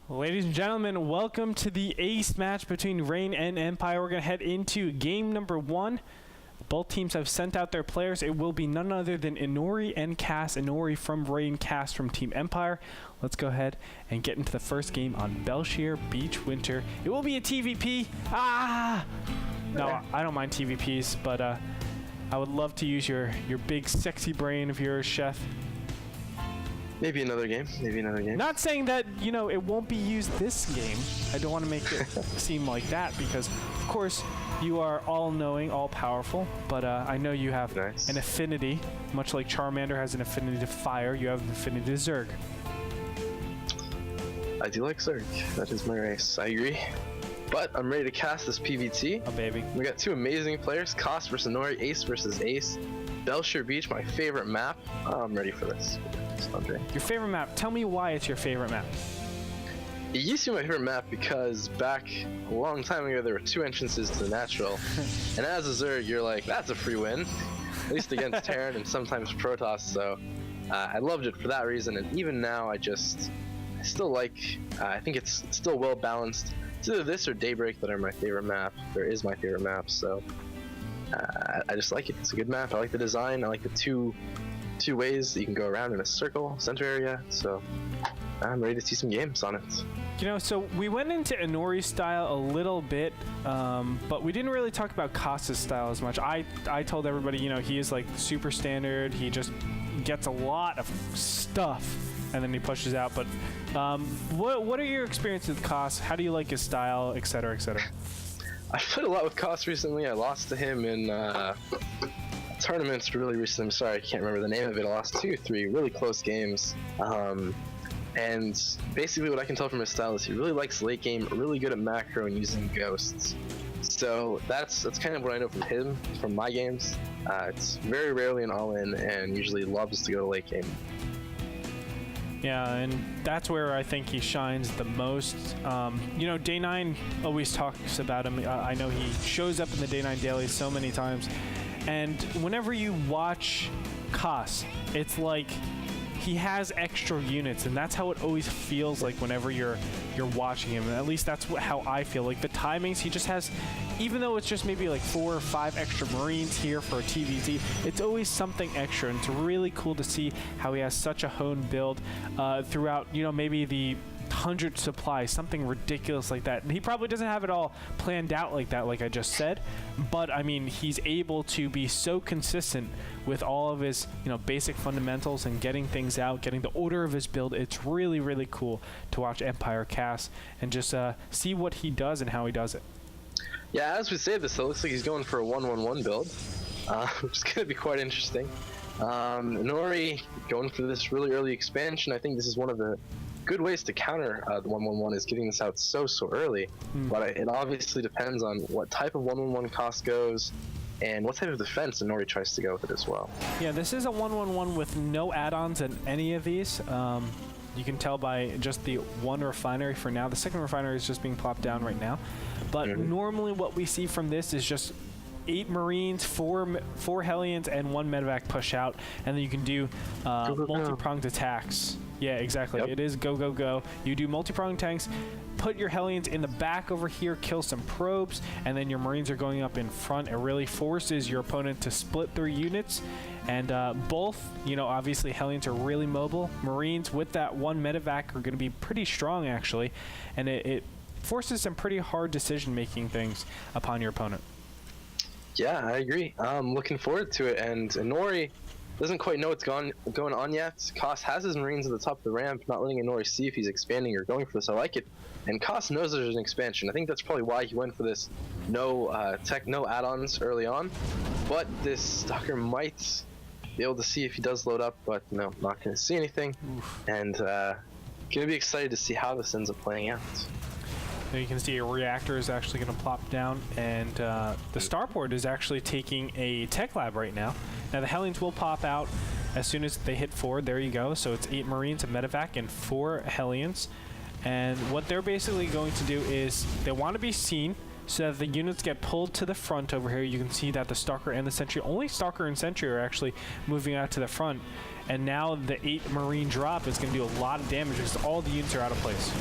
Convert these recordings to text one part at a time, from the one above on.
Ladies and gentlemen, welcome to the ace match between Reign and Empire. We're going to head into game number 1. Both teams have sent out their players. It will be none other than Inori and Cass. Inori from Reign, Cass from Team Empire. Let's go ahead and get into the first game on Belshire Beach Winter. It will be a TVP. No, I don't mind TVPs, but I would love to use your big sexy brain of yours, Sheth. Maybe another game. Maybe another game. Not saying that, you know, it won't be used this game. I don't want to make it seem like that because, of course, you are all-knowing, all-powerful, but I know you have an affinity. Much like Charmander has an affinity to fire, you have an affinity to Zerg. I do like Zerg. That is my race. I agree. But I'm ready to cast this PVT. Oh, baby. We got two amazing players, Koss versus Nori, Ace versus Ace. Belshire Beach, my favorite map. I'm ready for this. Your favorite map? Tell me why it's your favorite map. It used to be my favorite map because back a long time ago there were 2 entrances to the NASL, and as a Zerg you're like, that's a free win, at least against Terran and sometimes Protoss. So I loved it for that reason, and even now I still like. I think it's still well balanced. It's either this or Daybreak that are my favorite map. There is my favorite map, so I just like it. It's a good map. I like the design. I like the two ways that you can go around in a circle, center area, so I'm ready to see some games on it. You know, so we went into Inori's style a little bit, but we didn't really talk about Koss's style as much. I told everybody, you know, he is like super standard, he just gets a lot of stuff, and then he pushes out, but what are your experiences with Koss? How do you like his style, etc., etc.? I played a lot with Koss recently. I lost to him in tournaments really recently. I'm sorry, I can't remember the name of it. I lost 2 or 3 really close games. And basically what I can tell from his style is he really likes late game, really good at macro and using ghosts. So that's kind of what I know from him, from my games. It's very rarely an all-in and usually loves to go to late game. Yeah, and that's where I think he shines the most. You know, Day 9 always talks about him. I know he shows up in the Day 9 dailies so many times. And whenever you watch Koss, it's like he has extra units, and that's how it always feels like whenever you're watching him. And at least that's how I feel. Like the timings, he just has, even though it's just maybe like 4 or 5 extra Marines here for a TVT, it's always something extra, and it's really cool to see how he has such a honed build throughout, you know, maybe the 100 supplies, something ridiculous like that. And he probably doesn't have it all planned out like that, like I just said, but I mean, he's able to be so consistent with all of his, you know, basic fundamentals and getting things out, getting the order of his build. It's really, really cool to watch Empire cast and just see what he does and how he does it. Yeah, as we say this, it looks like he's going for a 1-1-1 build, which is going to be quite interesting. Nori going for this really early expansion. I think this is one of the good ways to counter the 1-1-1 is getting this out so early. But it obviously depends on what type of 1-1-1 Koss goes and what type of defense Nori tries to go with it as well. Yeah, this is a 1-1-1 with no add-ons in any of these. You can tell by just the 1 refinery for now. The 2nd refinery is just being plopped down right now. But normally what we see from this is just 8 Marines, 4 Hellions, and 1 medevac push out, and then you can do multi-pronged attacks. Yeah, exactly. Yep. It is go, go, go. You do multi-pronged tanks, put your Hellions in the back over here, kill some probes, and then your Marines are going up in front. It really forces your opponent to split their units. And both, you know, obviously Hellions are really mobile. Marines with that 1 medevac are going to be pretty strong, actually. And it forces some pretty hard decision-making things upon your opponent. Yeah, I agree. I'm looking forward to it. And Nori doesn't quite know what's going on yet. Koss has his Marines at the top of the ramp, not letting Nori see if he's expanding or going for this. I like it. And Koss knows there's an expansion. I think that's probably why he went for this no add-ons early on. But this Stalker might be able to see if he does load up, but no, not going to see anything. And going to be excited to see how this ends up playing out. Now you can see a reactor is actually going to plop down, and the starport is actually taking a tech lab right now. Now the Hellions will pop out as soon as they hit forward. There you go. So it's 8 Marines, a medevac, and 4 Hellions. And what they're basically going to do is they want to be seen so that the units get pulled to the front over here. You can see that the Stalker and the Sentry, only Stalker and Sentry are actually moving out to the front. And now the 8 Marine drop is going to do a lot of damage because all the units are out of place.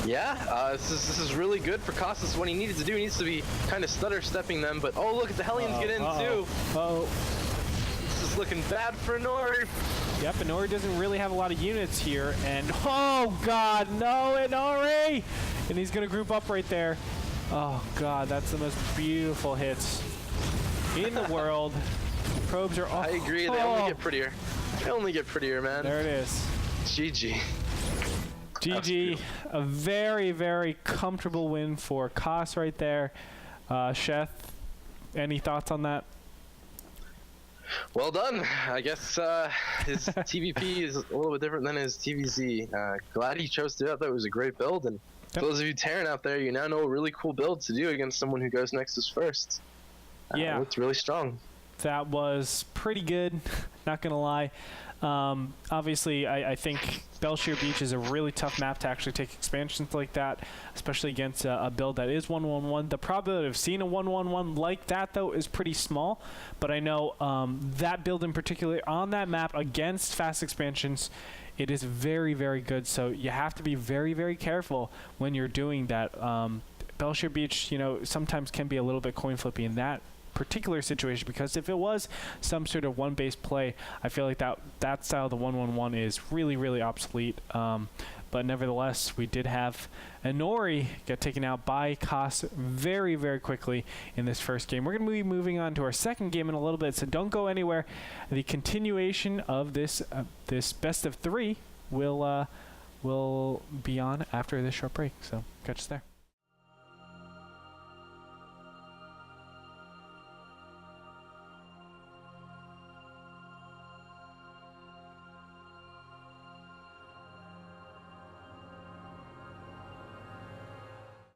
Yeah, this is really good for Costas. What he needed to do, he needs to be kind of stutter stepping them. But oh, look at the Hellions get in too. Oh. This is looking bad for Nori. Yep, Inori doesn't really have a lot of units here, and oh god, no, Inori! And he's gonna group up right there. Oh god, that's the most beautiful hits in the world. Probes are I agree, they only get prettier. They only get prettier, man. There it is. GG. GG, a very, very comfortable win for Kos right there. Sheth, any thoughts on that? Well done. I guess his TVP is a little bit different than his TVZ. Glad he chose to do that. That was a great build. And for those of you Terran out there, you now know a really cool build to do against someone who goes Nexus first. Yeah. It looked really strong. That was pretty good, not going to lie. Obviously, I think Belshire Beach is a really tough map to actually take expansions like that, especially against a build that is 1-1-1. The probability of seeing a 1-1-1 like that, though, is pretty small. But I know that build in particular on that map against fast expansions, it is very, very good. So you have to be very, very careful when you're doing that. Belshire Beach, you know, sometimes can be a little bit coin flippy in that particular situation, because if it was some sort of one-base play, I feel like that style of the 1-1-1 is really, really obsolete. But nevertheless, we did have Inori get taken out by Kos very, very quickly in this first game. We're going to be moving on to our second game in a little bit, so don't go anywhere. The continuation of this this best of three will be on after this short break, so catch us there.